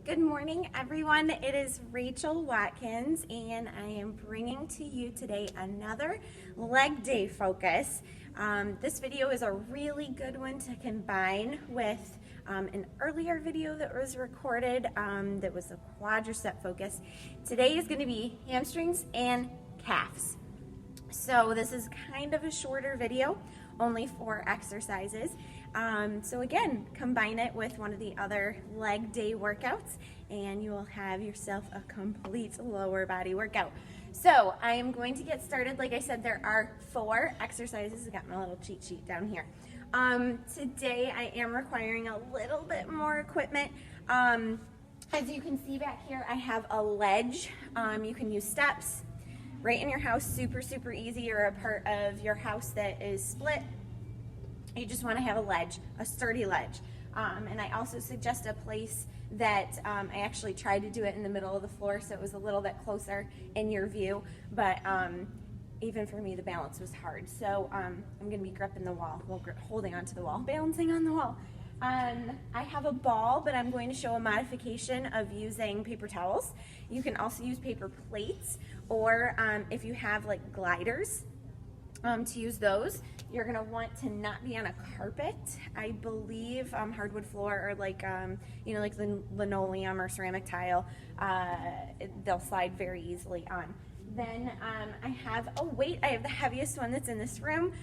Good morning, everyone. It is Rachel Watkins, and I am bringing to you today another leg day focus. This video is a really good one to combine with an earlier video that was recorded that was a quadricep focus. Today is going to be hamstrings and calves. So this is kind of a shorter video, only 4 exercises. So again, combine it with one of the other leg day workouts and you will have yourself a complete lower body workout. So I am going to get started. Like I said, there are 4 exercises. I got my little cheat sheet down here. Today I am requiring a little bit more equipment. As you can see back here, I have a ledge. You can use steps right in your house, super easy, or a part of your house that is split. You just want to have a ledge, a sturdy ledge. And I also suggest a place that I actually tried to do it in the middle of the floor, so it was a little bit closer in your view, but even for me the balance was hard. So I'm going to be gripping the wall, holding onto the wall, balancing on the wall. I have a ball, but I'm going to show a modification of using paper towels. You can also use paper plates, or if you have like gliders, to use those. You're gonna want to not be on a carpet. I believe hardwood floor, or like you know, like the linoleum or ceramic tile, they'll slide very easily on. Then I have a weight. I have the heaviest one that's in this room.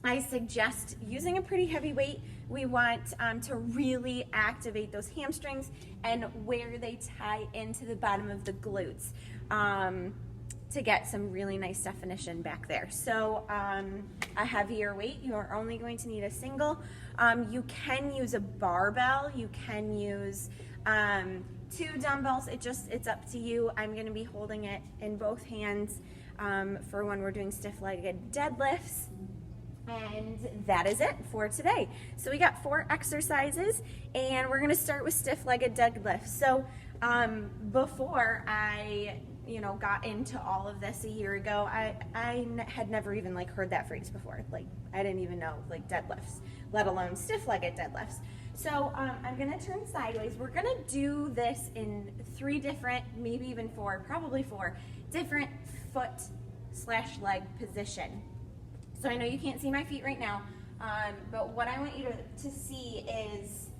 I suggest using a pretty heavy weight. We want to really activate those hamstrings and where they tie into the bottom of the glutes, to get some really nice definition back there. So a heavier weight, you are only going to need a single. You can use a barbell, you can use 2 dumbbells, it's up to you. I'm gonna be holding it in both hands for when we're doing stiff-legged deadlifts. And that is it for today. So we got 4 exercises, and we're gonna start with stiff-legged deadlifts. So before I got into all of this a year ago, I had never even like heard that phrase before. Like I didn't even know like deadlifts, let alone stiff-legged deadlifts. So I'm gonna turn sideways. We're gonna do this in 3 different, maybe even 4, probably 4 different foot/leg position. So I know you can't see my feet right now, but what I want you to see is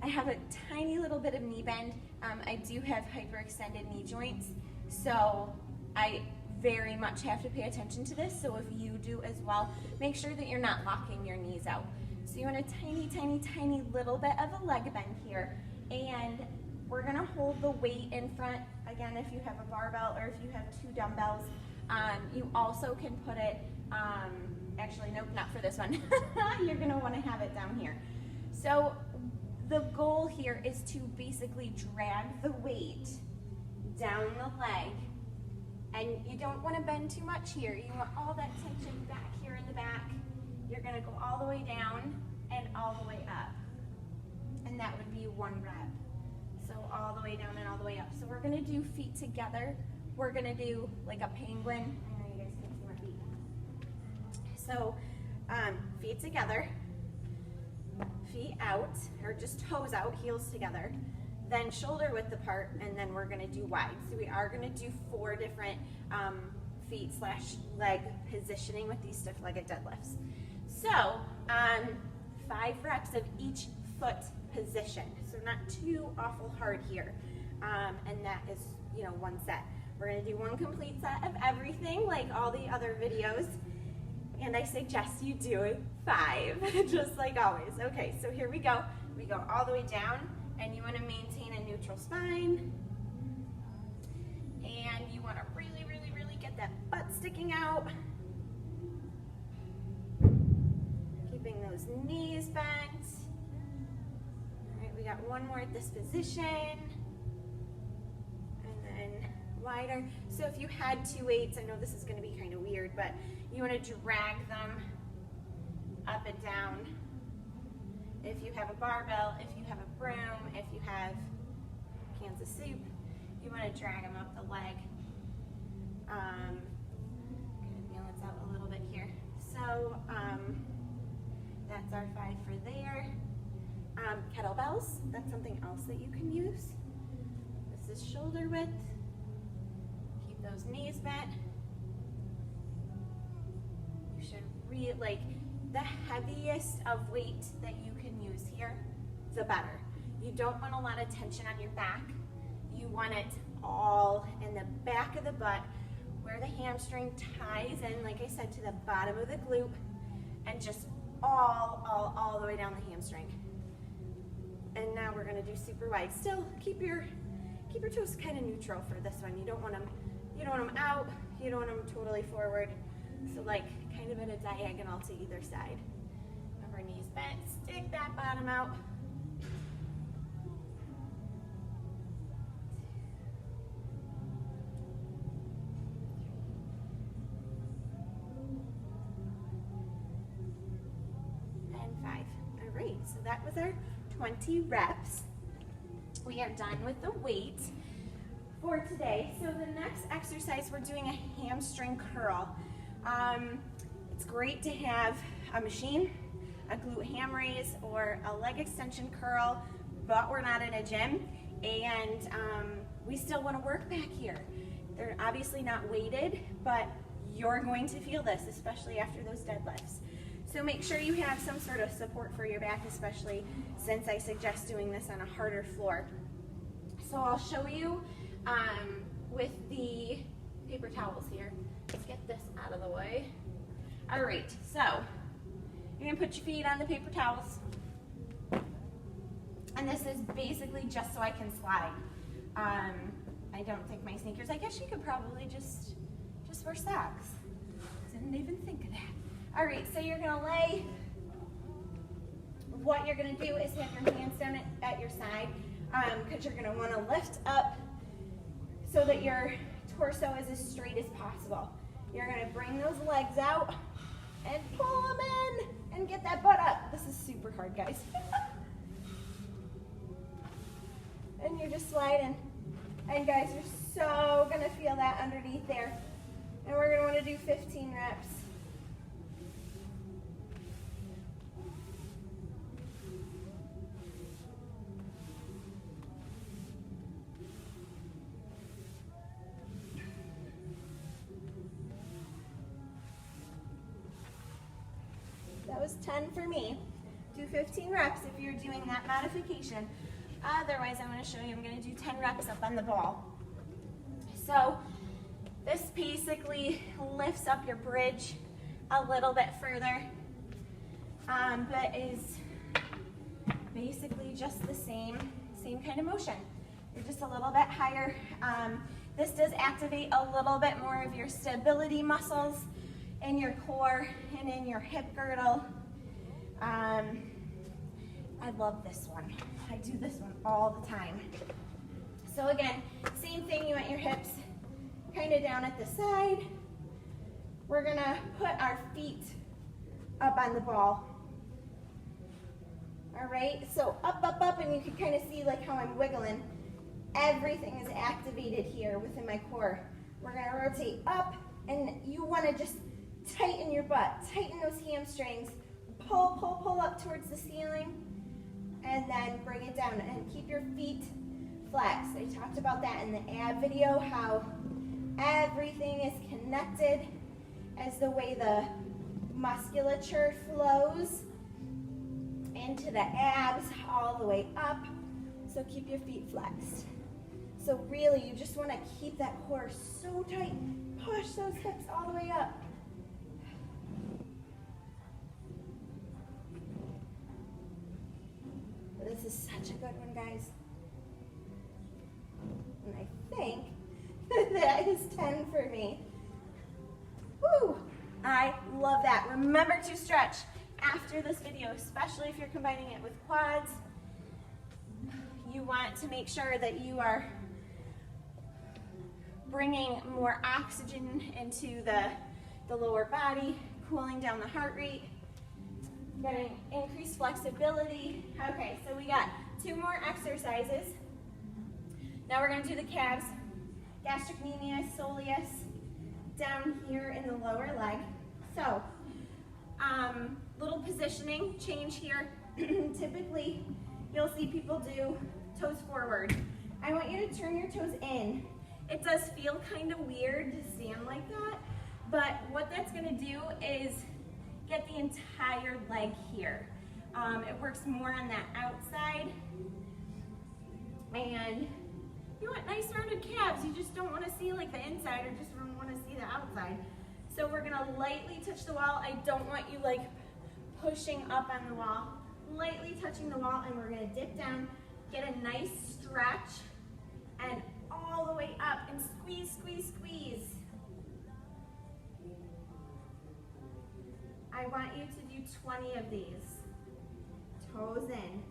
I have a tiny little bit of knee bend. I do have hyperextended knee joints, so I very much have to pay attention to this. So if you do as well, make sure that you're not locking your knees out. So you want a tiny little bit of a leg bend here, and we're gonna hold the weight in front. Again, if you have a barbell or if you have 2 dumbbells, you also can put it, actually nope, not for this one. You're gonna wanna have it down here. So the goal here is to basically drag the weight down the leg, and you don't want to bend too much here. You want all that tension back here in the back. You're going to go all the way down and all the way up, and that would be 1 rep. So all the way down and all the way up. So we're going to do feet together. We're going to do like a penguin. I know you guys can't see my feet. So feet together, feet out, or just toes out, heels together, then shoulder width apart, and then we're gonna do wide. So we are gonna do 4 different feet/leg positioning with these stiff-legged deadlifts. So 5 reps of each foot position. So not too awful hard here. And that is 1 set. We're gonna do 1 complete set of everything like all the other videos. And I suggest you do 5, just like always. Okay, so here we go. We go all the way down, and you want to maintain a neutral spine. And you want to really get that butt sticking out. Keeping those knees bent. All right, we got 1 more at this position. And then wider. So if you had 2 weights, I know this is going to be kind of weird, but you want to drag them up and down. If you have a barbell, if you have a broom, if you have cans of soup, you want to drag them up the leg. Kind of balance out a little bit here. So that's our 5 for there. Kettlebells, that's something else that you can use. This is shoulder width. Keep those knees bent. You should like the heaviest of weight that you can use here, the better. You don't want a lot of tension on your back. You want it all in the back of the butt where the hamstring ties in, like I said, to the bottom of the glute, and just all the way down the hamstring. And now we're gonna do super wide. Still keep your toes kind of neutral for this one. You don't want them out, you don't want them totally forward. So like kind of at a diagonal to either side. Remember, knees bent, stick that bottom out. And 5. All right, so that was our 20 reps. We are done with the weight for today. So the next exercise, we're doing a hamstring curl. It's great to have a machine, a glute ham raise, or a leg extension curl, but we're not in a gym, and we still want to work back here. They're obviously not weighted, but you're going to feel this, especially after those deadlifts. So make sure you have some sort of support for your back, especially since I suggest doing this on a harder floor. So I'll show you with the paper towels here. Let's get this out of the way. All right, so you're gonna put your feet on the paper towels. And this is basically just so I can slide. I don't think my sneakers, I guess you could probably just wear socks. Didn't even think of that. All right, so you're gonna lay, what you're gonna do is have your hands down at your side, because you're gonna wanna lift up so that your torso is as straight as possible. You're gonna bring those legs out and pull them in and get that butt up. This is super hard, guys. And you're just sliding. And guys, you're so gonna feel that underneath there. And we're gonna wanna do 15 reps. That was 10 for me. Do 15 reps if you're doing that modification. Otherwise, I'm going to show you, I'm going to do 10 reps up on the ball. So this basically lifts up your bridge a little bit further, but is basically just the same kind of motion. You're just a little bit higher. This does activate a little bit more of your stability muscles in your core and in your hip girdle. I love this one. I do this one all the time. So again, same thing, you want your hips kind of down at the side. We're gonna put our feet up on the ball. All right, so up, and you can kind of see like how I'm wiggling. Everything is activated here within my core. We're gonna rotate up, and you wanna just tighten your butt, tighten those hamstrings, pull up towards the ceiling, and then bring it down, and keep your feet flexed. I talked about that in the ab video, how everything is connected as the way the musculature flows into the abs all the way up. So keep your feet flexed. So really, you just want to keep that core so tight. Push those hips all the way up. This is such a good one, guys. And I think that is 10 for me. Woo! I love that. Remember to stretch after this video, especially if you're combining it with quads. You want to make sure that you are bringing more oxygen into the lower body, cooling down the heart rate, getting increased flexibility. Okay, so we got 2 more exercises. Now we're going to do the calves, gastrocnemius, soleus, down here in the lower leg. So, little positioning change here. Typically, you'll see people do toes forward. I want you to turn your toes in. It does feel kind of weird to stand like that, but what that's gonna do is get the entire leg here. It works more on that outside. And you want nice rounded calves. You just don't want to see like the inside or just want to see the outside. So we're gonna lightly touch the wall. I don't want you like pushing up on the wall. Lightly touching the wall, and we're gonna dip down, get a nice stretch, and all the way up and squeeze, squeeze, squeeze. I want you to do 20 of these. Toes in.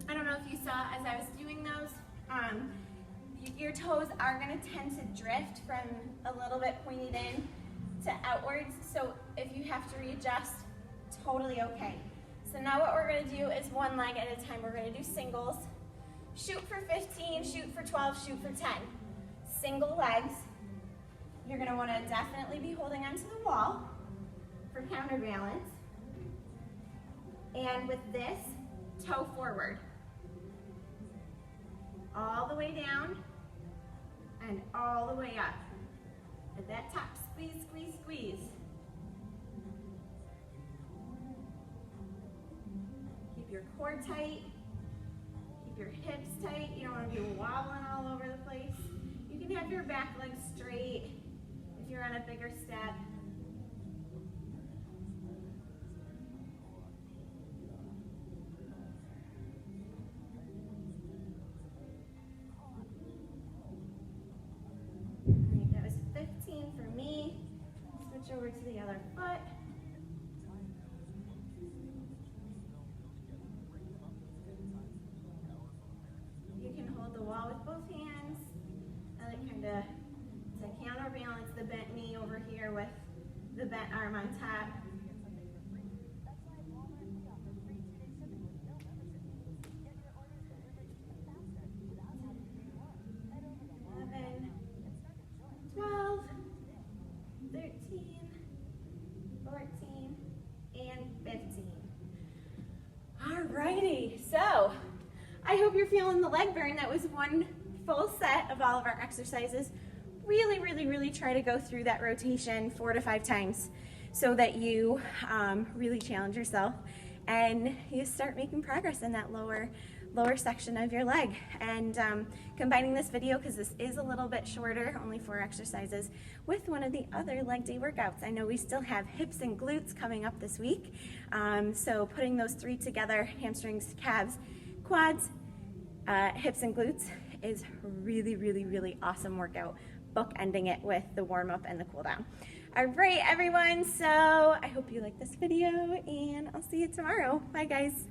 I don't know if you saw as I was doing those, your toes are going to tend to drift from a little bit pointed in to outwards. So if you have to readjust, totally okay. So now what we're going to do is one leg at a time. We're going to do singles. Shoot for 15, shoot for 12, shoot for 10. Single legs. You're going to want to definitely be holding onto the wall for counterbalance. And with this, toe forward. All the way down and all the way up. At that top, squeeze, squeeze, squeeze. Keep your core tight. Keep your hips tight. You don't want to be wobbling all over the place. You can have your back leg straight if you're on a bigger step. Over to the other foot. You can hold the wall with both hands. I like kind of to counterbalance the bent knee over here with the bent arm on top. Alrighty, so I hope you're feeling the leg burn. That was one full set of all of our exercises. Really, really, really try to go through that rotation 4 to 5 times so that you really challenge yourself and you start making progress in that lower section of your leg. And combining this video, because this is a little bit shorter, only 4 exercises, with one of the other leg day workouts. I know we still have hips and glutes coming up this week, so putting those 3 together, hamstrings, calves, quads, hips and glutes, is really, really, really awesome workout, bookending it with the warm-up and the cool down. All right, everyone, so I hope you like this video, and I'll see you tomorrow. Bye, guys.